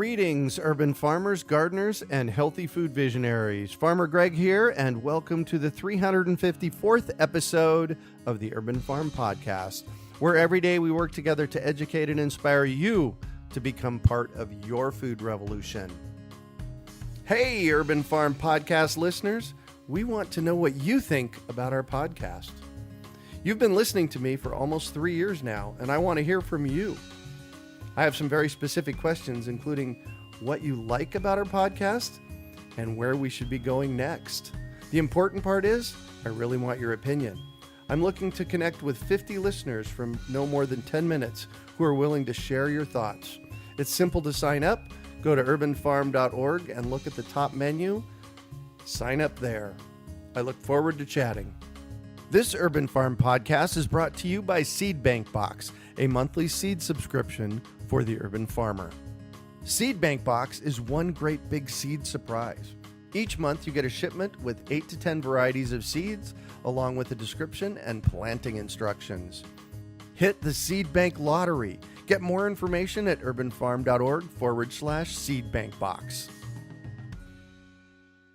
Greetings, urban farmers, gardeners, and healthy food visionaries. Farmer Greg here, and welcome to the 354th episode of the Urban Farm Podcast, where every day we work together to educate and inspire you to become part of your food revolution. Hey, Urban Farm Podcast listeners, we want to know what you think about our podcast. You've been listening to me for almost 3 years now, and I want to hear from you. I have some very specific questions, including what you like about our podcast and where we should be going next. The important part is, I really want your opinion. I'm looking to connect with 50 listeners from no more than 10 minutes who are willing to share your thoughts. It's simple to sign up. Go to urbanfarm.org and look at the top menu. Sign up there. I look forward to chatting. This Urban Farm Podcast is brought to you by Seed Bank Box, a monthly seed subscription for the urban farmer. Seed Bank Box is one great big seed surprise. Each month you get a shipment with 8 to 10 varieties of seeds, along with a description and planting instructions. Hit the Seed Bank lottery. Get more information at urbanfarm.org/seedbankbox.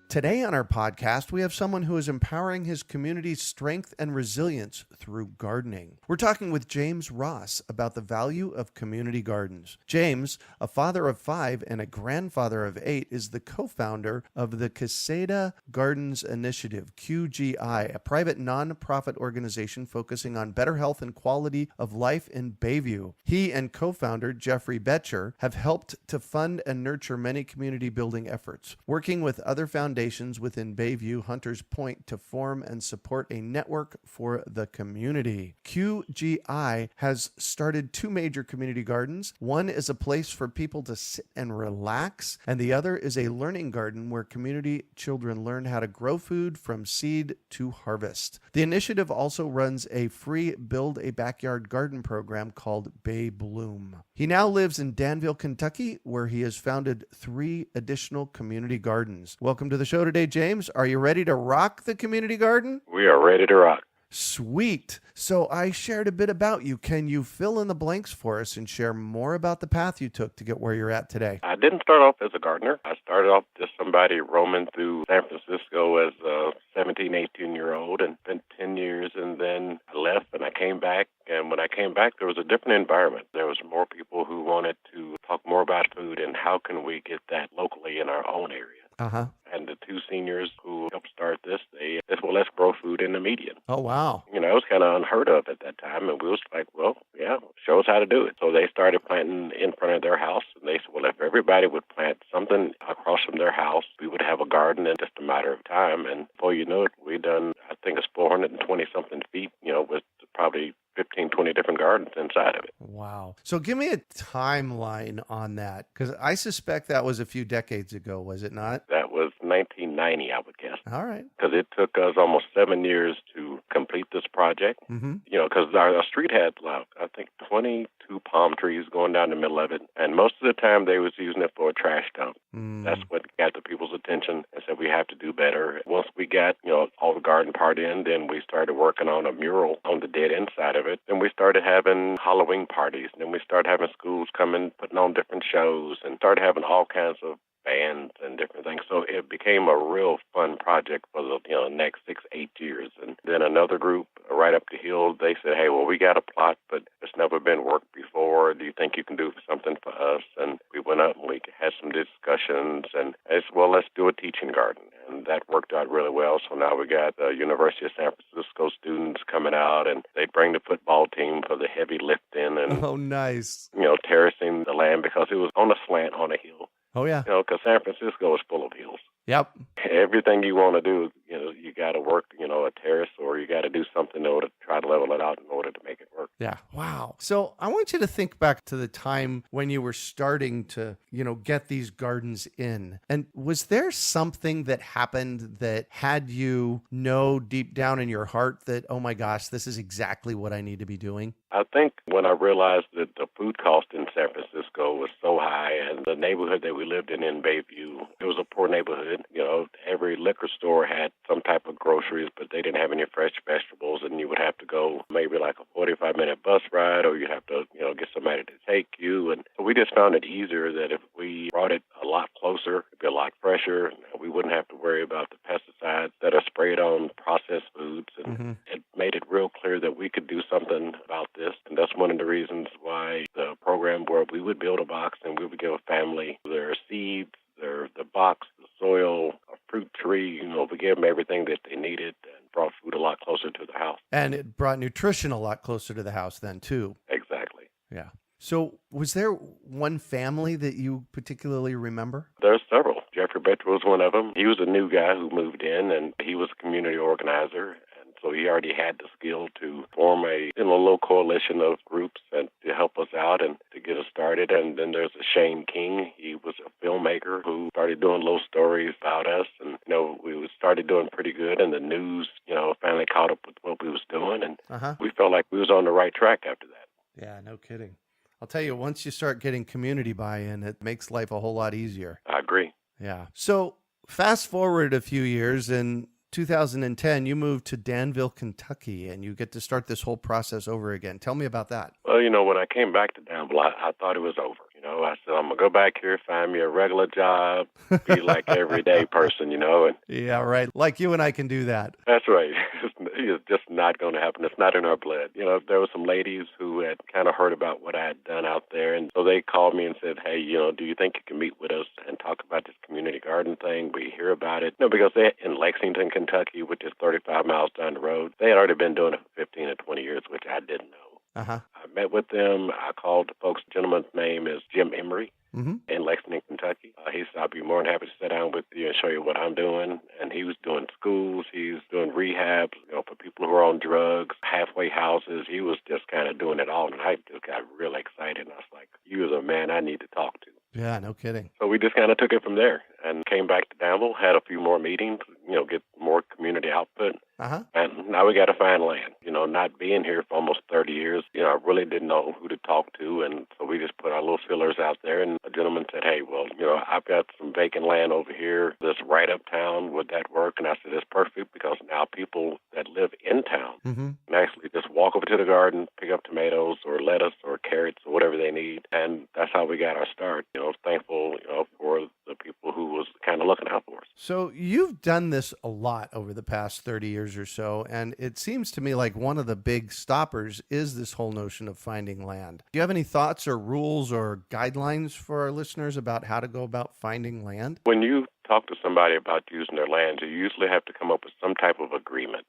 Today on our podcast, we have someone who is empowering his community's strength and resilience through gardening. We're talking with James Ross about the value of community gardens. James, a father of 5 and a grandfather of 8, is the co-founder of the Quesada Gardens Initiative, QGI, a private nonprofit organization focusing on better health and quality of life in Bayview. He and co-founder Jeffrey Betcher have helped to fund and nurture many community building efforts, working with other foundations within Bayview Hunters Point to form and support a network for the community. QGI has started 2 major community gardens. One is a place for people to sit and relax, and the other is a learning garden where community children learn how to grow food from seed to harvest. The initiative also runs a free Build a Backyard Garden program called Bay Bloom. He now lives in Danville, Kentucky, where he has founded 3 additional community gardens. Welcome to the show today, James. Are you ready to rock the community garden? We are ready to rock. Sweet. So I shared a bit about you. Can you fill in the blanks for us and share more about the path you took to get where you're at today? I didn't start off as a gardener. I started off just somebody roaming through San Francisco as a 17, 18-year-old and spent 10 years, and then I left and I came back. And when I came back, there was a different environment. There was more people who wanted to talk more about food and how can we get that locally in our own area. And the 2 seniors who helped start this, they said, well, let's grow food in the median. Oh, wow. You know, it was kind of unheard of at that time. And we was like, well, yeah, show us how to do it. So they started planting in front of their house. And they said, well, if everybody would plant something across from their house, we would have a garden in just a matter of time. And before you know it, we done, I think it's 420-something feet, you know, with probably 15, 20 different gardens inside of it. Wow. So give me a timeline on that, because I suspect that was a few decades ago, was it not? That was 1990, I would guess. All right. Because it took us almost 7 years to complete this project. Mm-hmm. You know, because our street had, I think, 22 palm trees going down the middle of it. And most of the time they was using it for a trash dump. That's what got the people's attention and said we have to do better. Once we got, you know, all the garden part in, then we started working on a mural on the dead end side of it. Then we started having Halloween parties. And then we started having schools coming, putting on different shows, and started having all kinds of bands and different things. So it became a real fun project for the next 6-8 years. And then another group right up the hill, they said, hey, well, we got a plot, but it's never been worked before. Do you think you can do something for us? And we went up and we had some discussions, and I said, well, let's do a teaching garden. And that worked out really well. So now we got the University of San Francisco students coming out, and they bring the football team for the heavy lifting and, oh, nice. You know, terracing the land because it was on a slant on a hill. Oh, yeah. You know, because San Francisco is full of hills. Yep. Everything you want to do, you know, you got to work, you know, a terrace, or you got to do something in order to try to level it out in order to make it work. Yeah. Wow. So I want you to think back to the time when you were starting to, you know, get these gardens in. And was there something that happened that had you know deep down in your heart that, oh my gosh, this is exactly what I need to be doing? I think when I realized that the food cost in San Francisco was so high, and the neighborhood that we lived in Bayview, it was a poor neighborhood. Every liquor store had some type of groceries, but they didn't have any fresh vegetables, and you would have to go maybe like a 45-minute bus ride, or you'd have to, get somebody to take you. And we just found it easier that if we brought it a lot closer, it'd be a lot fresher. We wouldn't have to worry about the pesticides that are sprayed on processed foods. And it made it real clear that we could do something about this. And that's one of the reasons why the program where we would build a box and we would give a family their seeds, the box, the soil, a fruit tree, we gave them everything that they needed and brought food a lot closer to the house. And it brought nutrition a lot closer to the house then, too. Exactly. Yeah. So was there one family that you particularly remember? There's several. Jeffrey Betcher was one of them. He was a new guy who moved in, and he was a community organizer. And so he already had the skill to form a little coalition of groups and to help us out and to get us started. And then there's Shane King. He was a filmmaker who started doing little stories about us. And, we started doing pretty good. And the news, finally caught up with what we was doing. And we felt like we was on the right track after that. Yeah, no kidding. I'll tell you, once you start getting community buy-in, it makes life a whole lot easier. I agree. Yeah. So fast forward a few years, in 2010, you moved to Danville, Kentucky, and you get to start this whole process over again. Tell me about that. Well, when I came back to Danville, I thought it was over. I said, I'm going to go back here, find me a regular job, be like everyday person, And yeah, right. Like you and I can do that. That's right. It's just not going to happen. It's not in our blood. There were some ladies who had kind of heard about what I had done out there. And so they called me and said, hey, do you think you can meet with us and talk about this community garden thing? We hear about it. Because they in Lexington, Kentucky, which is 35 miles down the road, they had already been doing it for 15 or 20 years, which I didn't know. I met with them. I called the folks. The gentleman's name is Jim Emery in Lexington, Kentucky. He said, I'll be more than happy to sit down with you and show you what I'm doing. And he was doing schools. He was doing rehabs, for people who are on drugs, halfway houses. He was just kind of doing it all. And I just got really excited. And I was like, you're the man I need to talk to. Yeah, no kidding. So we just kind of took it from there and came back to Danville, had a few more meetings, get more community output. And now we got to find land. Not being here for almost 30 years, I really didn't know who to talk to. And so we just put our little fillers out there. And a gentleman said, hey, well, I've got some vacant land over here that's right uptown. Would that work? And I said, it's perfect because now people that live in town can actually just walk over to the garden, pick up tomatoes or lettuce or carrots or whatever they need. And that's how we got our start. Thankful, for the people who was kind of looking out for us. So you've done this a lot over the past 30 years or so, and it seems to me like one of the big stoppers is this whole notion of finding land. Do you have any thoughts or rules or guidelines for our listeners about how to go about finding land? When you talk to somebody about using their land, you usually have to come up with some type of agreement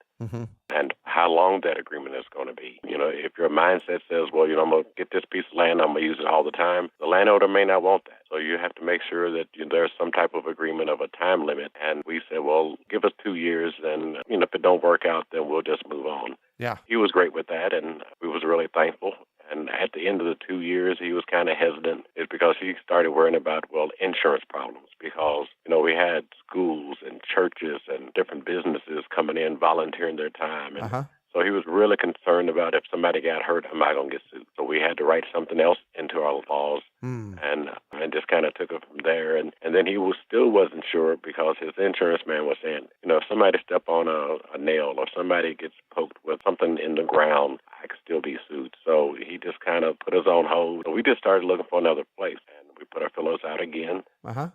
and how long that agreement is going to be. If your mindset says, well, I'm going to get this piece of land, I'm going to use it all the time, the landowner may not want that. So you have to make sure that there's some type of agreement of a time limit. And we said, well, give us 2 years, and if it don't work out, then we'll just move on. Yeah. He was great with that, and we was really thankful. And at the end of the 2 years, he was kind of hesitant. It's because he started worrying about, insurance problems because, we had schools and churches and different businesses coming in, volunteering their time. And so he was really concerned about if somebody got hurt, am I going to get sued? So we had to write something else into our laws and just kind of took it from there. And then he still wasn't sure because his insurance man was saying, if somebody step on a nail or somebody gets poked with something in the ground, I could still be sued. So he just kind of put us on hold. So we just started looking for another place. And we put our fillers out again.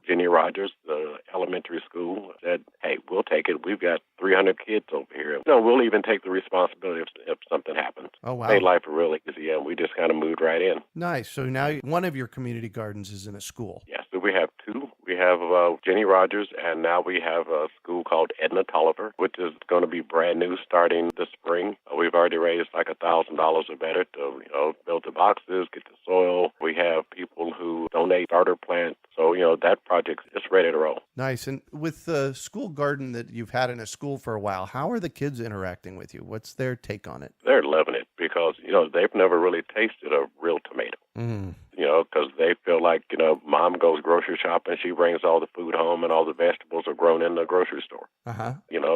Jenny Rogers, the elementary school, said, hey, we'll take it. We've got 300 kids over here. We'll even take the responsibility if something happens. Oh, wow. Made life really easy, and we just kind of moved right in. Nice. So now one of your community gardens is in a school. Yes, so we have two. We have Jenny Rogers, and now we have a school called Edna Tolliver, which is going to be brand new starting this spring. We've already raised like $1,000 or better to build the boxes, get the soil. We have people who donate starter plants. So, that project is ready to roll. Nice. And with the school garden that you've had in a school for a while, how are the kids interacting with you? What's their take on it? They're loving it because, they've never really tasted a real tomato. Because they feel like, mom goes grocery shopping, she brings all the food home, and all the vegetables are grown in the grocery store.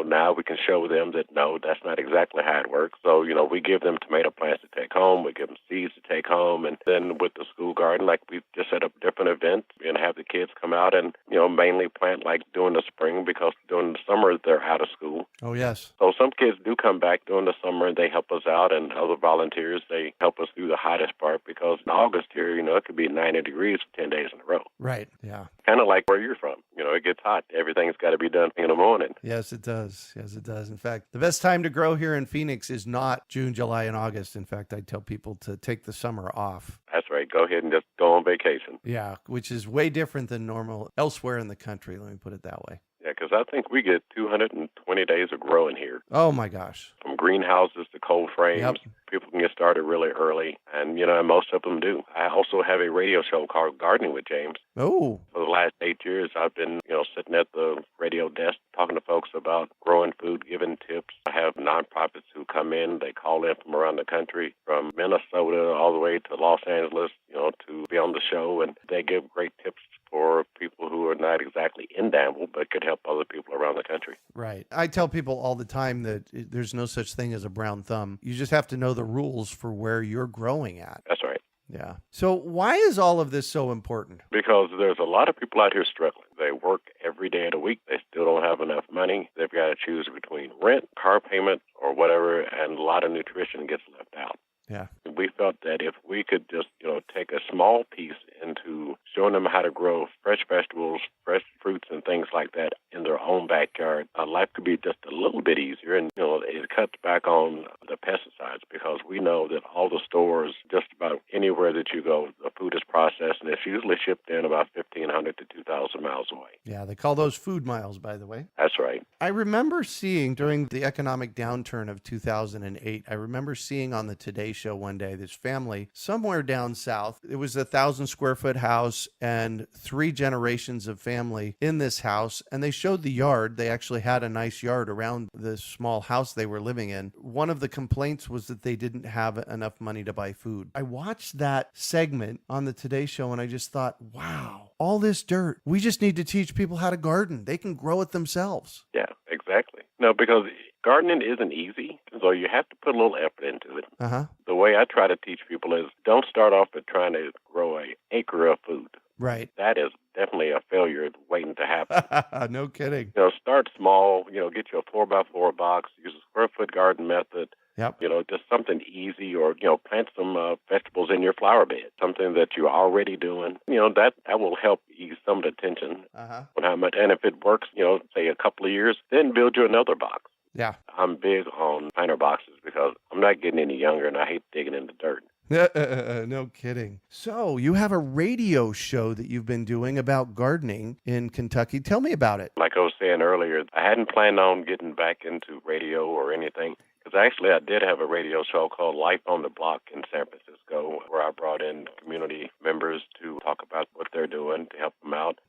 Now we can show them that, no, that's not exactly how it works. So, we give them tomato plants to take home, we give them seeds to take home, and then with the school garden, like we just set up different events and have the kids come out and, mainly plant like during the spring, because during the summer they're out of school. Oh, yes. So some kids do come back during the summer and they help us out, and other volunteers, they help us through the hottest part, because in August here, it could be 90 degrees for 10 days in a row. Right, yeah. Kind of like where you're from. It gets hot. Everything's got to be done in the morning. Yes, it does. Yes, it does. In fact, the best time to grow here in Phoenix is not June, July, and August. In fact, I tell people to take the summer off. That's right. Go ahead and just go on vacation. Yeah, which is way different than normal elsewhere in the country. Let me put it that way. Yeah, because I think we get 220 days of growing here. Oh, my gosh. From greenhouses to cold frames. Yep. People can get started really early, and, most of them do. I also have a radio show called Gardening with James. Oh. For the last 8 years, I've been, sitting at the radio desk talking to folks about growing food, giving tips. I have nonprofits who come in. They call in from around the country, from Minnesota all the way to Los Angeles, to be on the show, and they give great tips for people who are not exactly in Danville, but could help other people around the country. Right. I tell people all the time that there's no such thing as a brown thumb. You just have to know the rules for where you're growing at. That's right. Yeah. So why is all of this so important? Because there's a lot of people out here struggling. They work every day of the week. They still don't have enough money. They've got to choose between rent, car payment, or whatever, and a lot of nutrition gets left out. Yeah. We felt that if we could just, take a small piece into showing them how to grow fresh vegetables, fresh fruits, and things like that in their own backyard, life could be just a little bit easier. And, it cuts back on the pesticides, because we know that all the stores, just about anywhere that you go, the food is processed, and it's usually shipped in about 1,500 to 2,000 miles away. Yeah, they call those food miles, by the way. That's right. I remember seeing during the economic downturn of 2008, I remember seeing on the Today Show one day, this family somewhere down south. It was a 1,000-square-foot house and 3 generations of family in this house. And they showed the yard. They actually had a nice yard around the small house they were living in. One of the complaints was that they didn't have enough money to buy food. I watched that segment on the Today Show and I just thought, wow, all this dirt. We just need to teach people how to garden. They can grow it themselves. Yeah, exactly. No, because gardening isn't easy, so you have to put a little effort into it. The way I try to teach people is, don't start off with trying to grow an acre of food. Right. That is definitely a failure waiting to happen. No kidding. Start small, get you a 4x4 box, use a square foot garden method. Yep. Just something easy, or, plant some vegetables in your flower bed, something that you're already doing. That will help ease some of the tension on how much. And if it works, say a couple of years, then build you another box. Yeah. I'm big on planter boxes because I'm not getting any younger and I hate digging in the dirt. No kidding. So you have a radio show that you've been doing about gardening in Kentucky. Tell me about it. Like I was saying earlier, I hadn't planned on getting back into radio or anything. Because actually, I did have a radio show called Life on the Block in San Francisco, where I brought in community members to talk about what they're doing to help them out.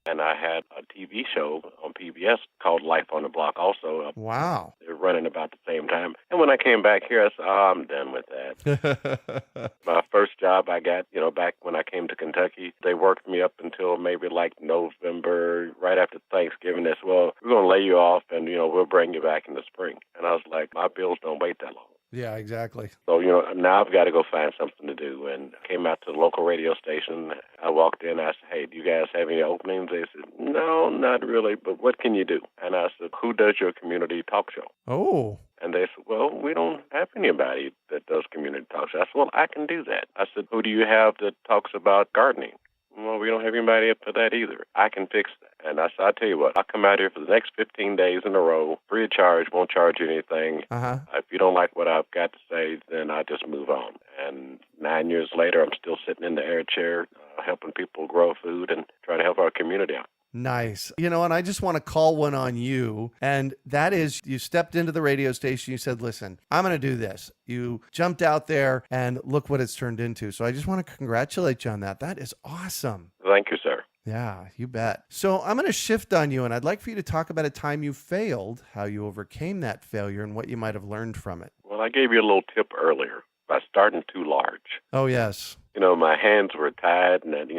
And I had a TV show on PBS called Life on the Block also. Wow. They're running about the same time. And when I came back here, I said, I'm done with that. My first job I got, back when I came to Kentucky, they worked me up until maybe like November, right after Thanksgiving. They said, well, we're going to lay you off and, we'll bring you back in the spring. And I was like, my bills don't wait that long. Yeah, exactly. So, now I've got to go find something to do. And I came out to the local radio station. I walked in. I said, hey, do you guys have any openings? They said, no, not really, but what can you do? And I said, who does your community talk show? Oh. And they said, well, we don't have anybody that does community talk show. I said, well, I can do that. I said, who do you have that talks about gardening? Well, we don't have anybody up for that either. I can fix that. And I said, I'll tell you what, I'll come out here for the next 15 days in a row, free of charge, won't charge you anything. If you don't like what I've got to say, then I'll just move on. And 9 years later, I'm still sitting in the air chair, helping people grow food and trying to help our community out. Nice. And I just want to call one on you. And that is, you stepped into the radio station. You said, listen, I'm going to do this. You jumped out there and look what it's turned into. So I just want to congratulate you on that. That is awesome. Thank you, sir. Yeah, you bet. So I'm going to shift on you, and I'd like for you to talk about a time you failed, how you overcame that failure, and what you might have learned from it. Well, I gave you a little tip earlier by starting too large. Oh, yes. My hands were tied, and then,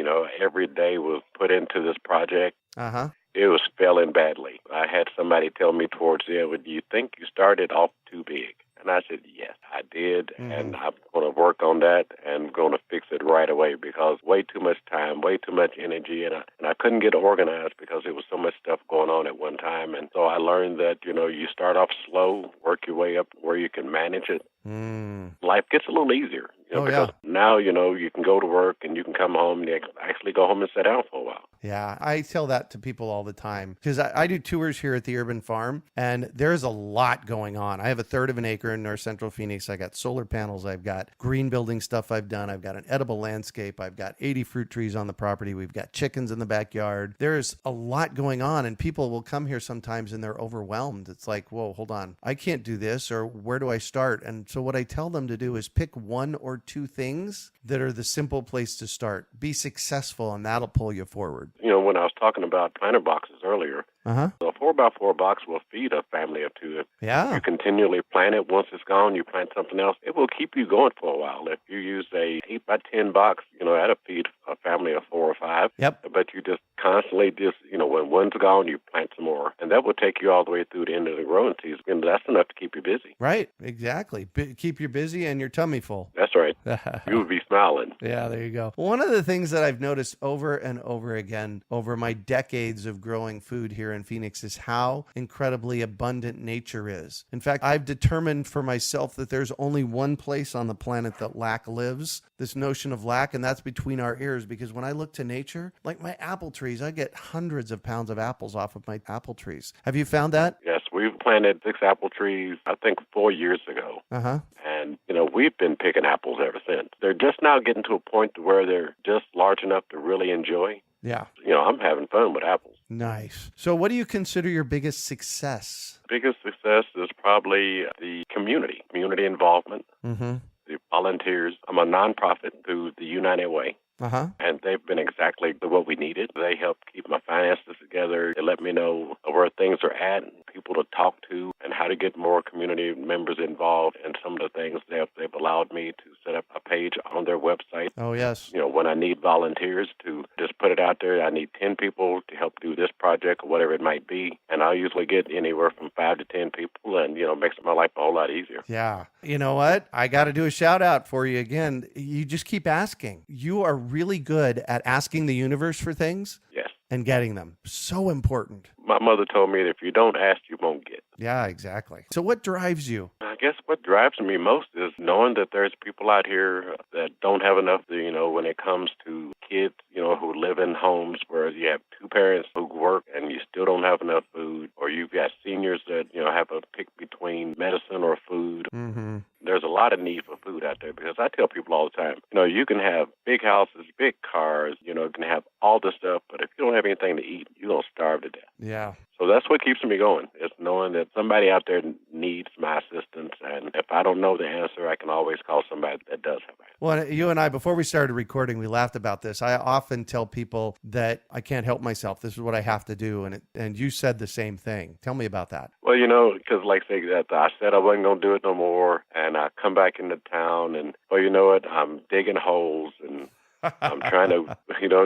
every day was put into this project. Uh-huh. It was failing badly. I had somebody tell me towards the end, "Do you think you started off too big?" And I said, yes, I did, and I'm going to work on that and going to fix it right away because way too much time, way too much energy, and I couldn't get organized because there was so much stuff going on at one time. And so I learned that, you start off slow, work your way up where you can manage it. Life gets a little easier. Because now, you can go to work and you can come home and you actually go home and sit down for a while. Yeah, I tell that to people all the time because I do tours here at the Urban Farm and there's a lot going on. I have a third of an acre in North Central Phoenix. I got solar panels. I've got green building stuff I've done. I've got an edible landscape. I've got 80 fruit trees on the property. We've got chickens in the backyard. There's a lot going on and people will come here sometimes and they're overwhelmed. It's like, whoa, hold on. I can't do this or where do I start? And so what I tell them to do is pick one or two things that are the simple place to start. Be successful and that'll pull you forward. When I was talking about planter boxes earlier, so a 4x4 box will feed a family of two. Yeah. You continually plant it. Once it's gone, you plant something else. It will keep you going for a while. If you use a 8x10 box, that'll feed a family of 4 or 5. Yep. But you just constantly when one's gone, you plant some more. And that will take you all the way through the end of the growing season. And that's enough to keep you busy. Right. Exactly. Keep you busy and your tummy full. That's right. You will be smiling. Yeah, there you go. One of the things that I've noticed over and over again over my decades of growing food here in Phoenix is how incredibly abundant nature is. In fact, I've determined for myself that there's only one place on the planet that lack lives, this notion of lack, and that's between our ears. Because when I look to nature, like my apple trees, I get hundreds of pounds of apples off of my apple trees. Have you found that? Yes, we've planted 6 apple trees, I think 4 years ago. Uh-huh. And, we've been picking apples ever since. They're just now getting to a point to where they're just large enough to really enjoy. Yeah. I'm having fun with apples. Nice. So what do you consider your biggest success? Biggest success is probably the community involvement, Mm-hmm. the volunteers. I'm a nonprofit through the United Way. Uh-huh. And they've been exactly what we needed. They helped keep my finances together. They let me know where things are at, and people to talk to, and how to get more community members involved. And some of the things they've allowed me to set up a page on their website. Oh, yes. When I need volunteers to just put it out there, I need 10 people to help do this project or whatever it might be. And I'll usually get anywhere from 5 to 10 people, and, makes my life a whole lot easier. Yeah. You know what? I got to do a shout out for you again. You just keep asking. You are really good at asking the universe for things. Yes. And getting them. So important. My mother told me that if you don't ask, you won't get. Yeah, exactly. So what drives you? I guess what drives me most is knowing that there's people out here that don't have enough, when it comes to kids, who live in homes where you have 2 parents who work and you still don't have enough food, or you've got seniors that, have a pick between medicine or food. Mm-hmm. There's a lot of need for food out there because I tell people all the time, you can have big houses, big cars, you can have all this stuff, but if you don't have anything to eat, you're going to starve to death. Yeah. So that's what keeps me going, is knowing that somebody out there needs my assistance. And if I don't know the answer, I can always call somebody that does have it. Well, you and I, before we started recording, we laughed about this. I often tell people that I can't help myself. This is what I have to do. And you said the same thing. Tell me about that. Well, because like say that I said I wasn't going to do it no more. And I come back into town and, you know what, I'm digging holes and I'm trying to,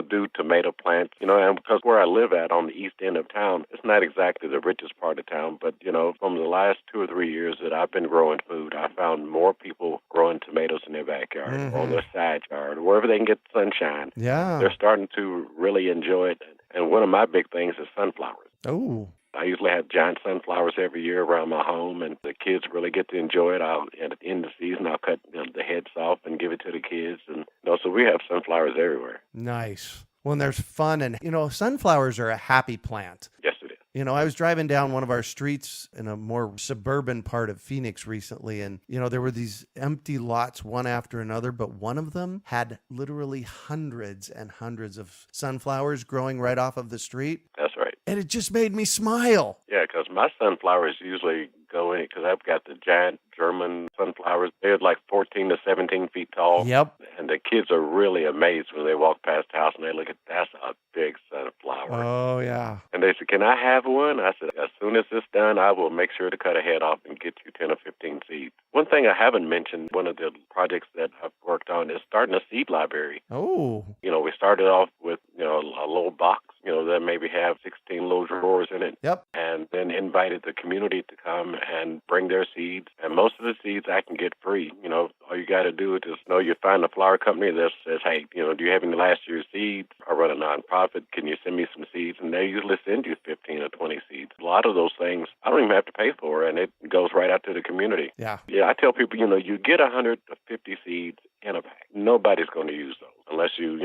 do tomato plants, and because where I live at on the east end of town, it's not exactly the richest part of town, but, from the last 2 or 3 years that I've been growing food, I found more people growing tomatoes in their backyard or on their side yard, wherever they can get sunshine. Yeah. They're starting to really enjoy it. And one of my big things is sunflowers. Oh. I usually have giant sunflowers every year around my home, and the kids really get to enjoy it. At the end of the season, I'll cut the heads off and give it to the kids. And so we have sunflowers everywhere. Nice. Well, and there's fun. And, sunflowers are a happy plant. Yes, it is. I was driving down one of our streets in a more suburban part of Phoenix recently, and, there were these empty lots one after another, but one of them had literally hundreds and hundreds of sunflowers growing right off of the street. That's right. And it just made me smile. Yeah, because my sunflowers usually go in, because I've got the giant German sunflowers. They're like 14 to 17 feet tall. Yep. And the kids are really amazed when they walk past the house and they look at, that's a big sunflower. Oh, yeah. And they said, can I have one? I said, as soon as it's done, I will make sure to cut a head off and get you 10 or 15 seeds. One thing I haven't mentioned, one of the projects that I've worked on is starting a seed library. Oh. We started off with, a little box, that maybe have 16 little drawers in it. Yep. And then invited the community to come and bring their seeds. And most of the seeds I can get free. All you got to do is just you find a flower company that says, hey, do you have any last year's seeds? I run a nonprofit. Can you send me some seeds? And they usually send you 15 or 20 seeds. A lot of those things I don't even have to pay for, and it goes right out to the community. Yeah. Yeah, I tell people, you get 150 seeds in a pack. Nobody's going to use those unless you,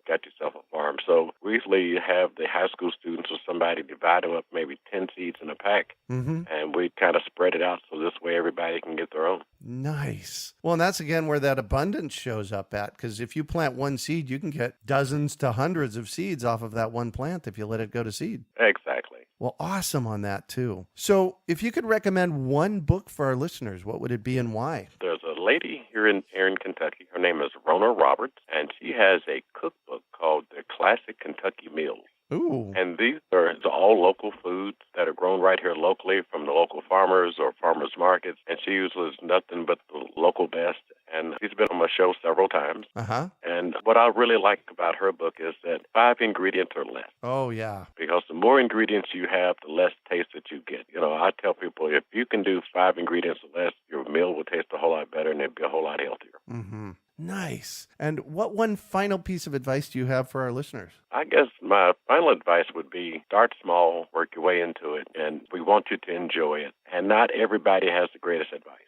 got yourself a farm. So we usually have the high school students or somebody divide them up, maybe 10 seeds in a pack, and we kind of spread it out so this way everybody can get their own. Nice. Well, and that's again where that abundance shows up at, because if you plant one seed, you can get dozens to hundreds of seeds off of that one plant if you let it go to seed. Exactly. Well, awesome on that too. So if you could recommend one book for our listeners, what would it be and why? There's a lady here in Kentucky. Her name is Rona Roberts, and she has a cookbook called The Classic Kentucky Meals. Ooh. And these are all local foods that are grown right here locally from the local farmers or farmers markets. And she uses nothing but the local best. And she's been on my show several times. Uh-huh. And what I really like about her book is that 5 ingredients or less. Oh, yeah. Because the more ingredients you have, the less taste that you get. I tell people, if you can do 5 ingredients or less, your meal will taste a whole lot better and it'll be a whole lot healthier. Mm-hmm. Nice. And what one final piece of advice do you have for our listeners? I guess my final advice would be start small, work your way into it, and we want you to enjoy it. And not everybody has the greatest advice.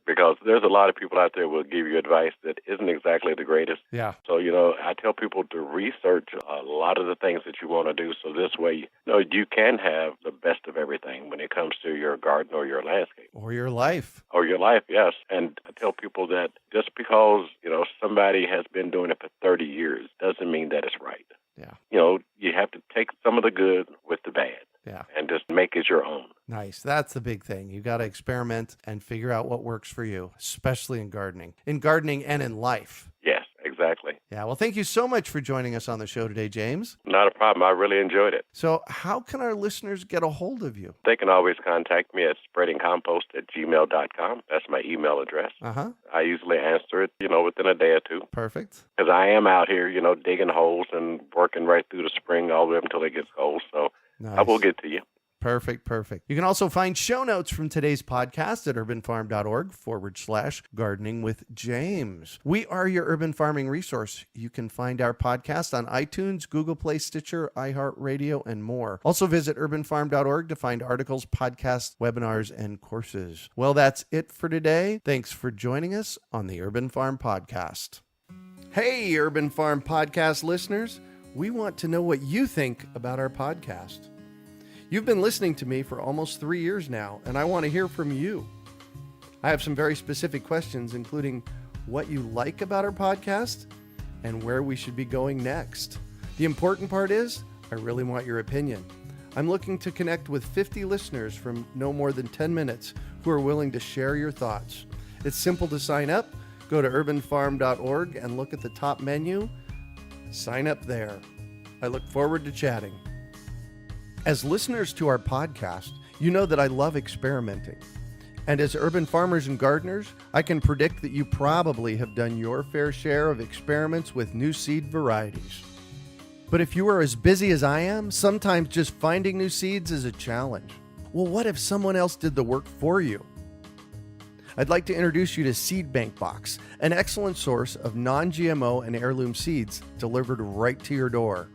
Because there's a lot of people out there who will give you advice that isn't exactly the greatest. Yeah. So, I tell people to research a lot of the things that you want to do so this way, you can have the best of everything when it comes to your garden or your landscape. Or your life. Or your life, yes. And I tell people that just because, somebody has been doing it for 30 years doesn't mean that it's right. Yeah. You have to take some of the good with the bad. Yeah. And just make it your own. Nice. That's the big thing. You got to experiment and figure out what works for you, especially in gardening and in life. Yes, exactly. Yeah. Well, thank you so much for joining us on the show today, James. Not a problem. I really enjoyed it. So how can our listeners get a hold of you? They can always contact me at spreadingcompost@gmail.com. That's my email address. Uh-huh. I usually answer it, within a day or two. Perfect. Because I am out here, digging holes and working right through the spring all the way up until it gets cold. So nice. I will get to you. Perfect. You can also find show notes from today's podcast at urbanfarm.org/gardening with James. We are your urban farming resource. You can find our podcast on iTunes, Google Play, Stitcher, iHeartRadio, and more. Also visit urbanfarm.org to find articles, podcasts, webinars, and courses. Well, that's it for today. Thanks for joining us on the Urban Farm Podcast. Hey, Urban Farm Podcast listeners. We want to know what you think about our podcast. You've been listening to me for almost 3 years now, and I want to hear from you. I have some very specific questions, including what you like about our podcast and where we should be going next. The important part is, I really want your opinion. I'm looking to connect with 50 listeners from no more than 10 minutes who are willing to share your thoughts. It's simple to sign up. Go to urbanfarm.org and look at the top menu. Sign up there. I look forward to chatting. As listeners to our podcast, you know that I love experimenting. And as urban farmers and gardeners, I can predict that you probably have done your fair share of experiments with new seed varieties. But if you are as busy as I am, sometimes just finding new seeds is a challenge. Well, what if someone else did the work for you? I'd like to introduce you to Seed Bank Box, an excellent source of non-GMO and heirloom seeds delivered right to your door.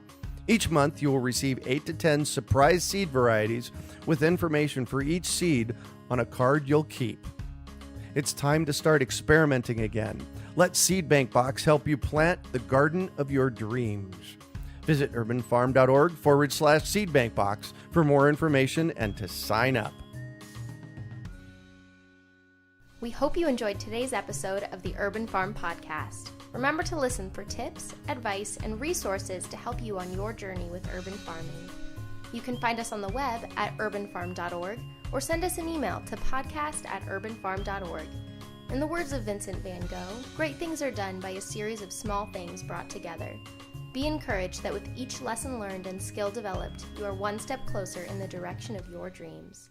Each month, you will receive 8 to 10 surprise seed varieties with information for each seed on a card you'll keep. It's time to start experimenting again. Let Seed Bank Box help you plant the garden of your dreams. Visit urbanfarm.org/seedbankbox for more information and to sign up. We hope you enjoyed today's episode of the Urban Farm Podcast. Remember to listen for tips, advice, and resources to help you on your journey with urban farming. You can find us on the web at urbanfarm.org or send us an email to podcast@urbanfarm.org. In the words of Vincent van Gogh, great things are done by a series of small things brought together. Be encouraged that with each lesson learned and skill developed, you are one step closer in the direction of your dreams.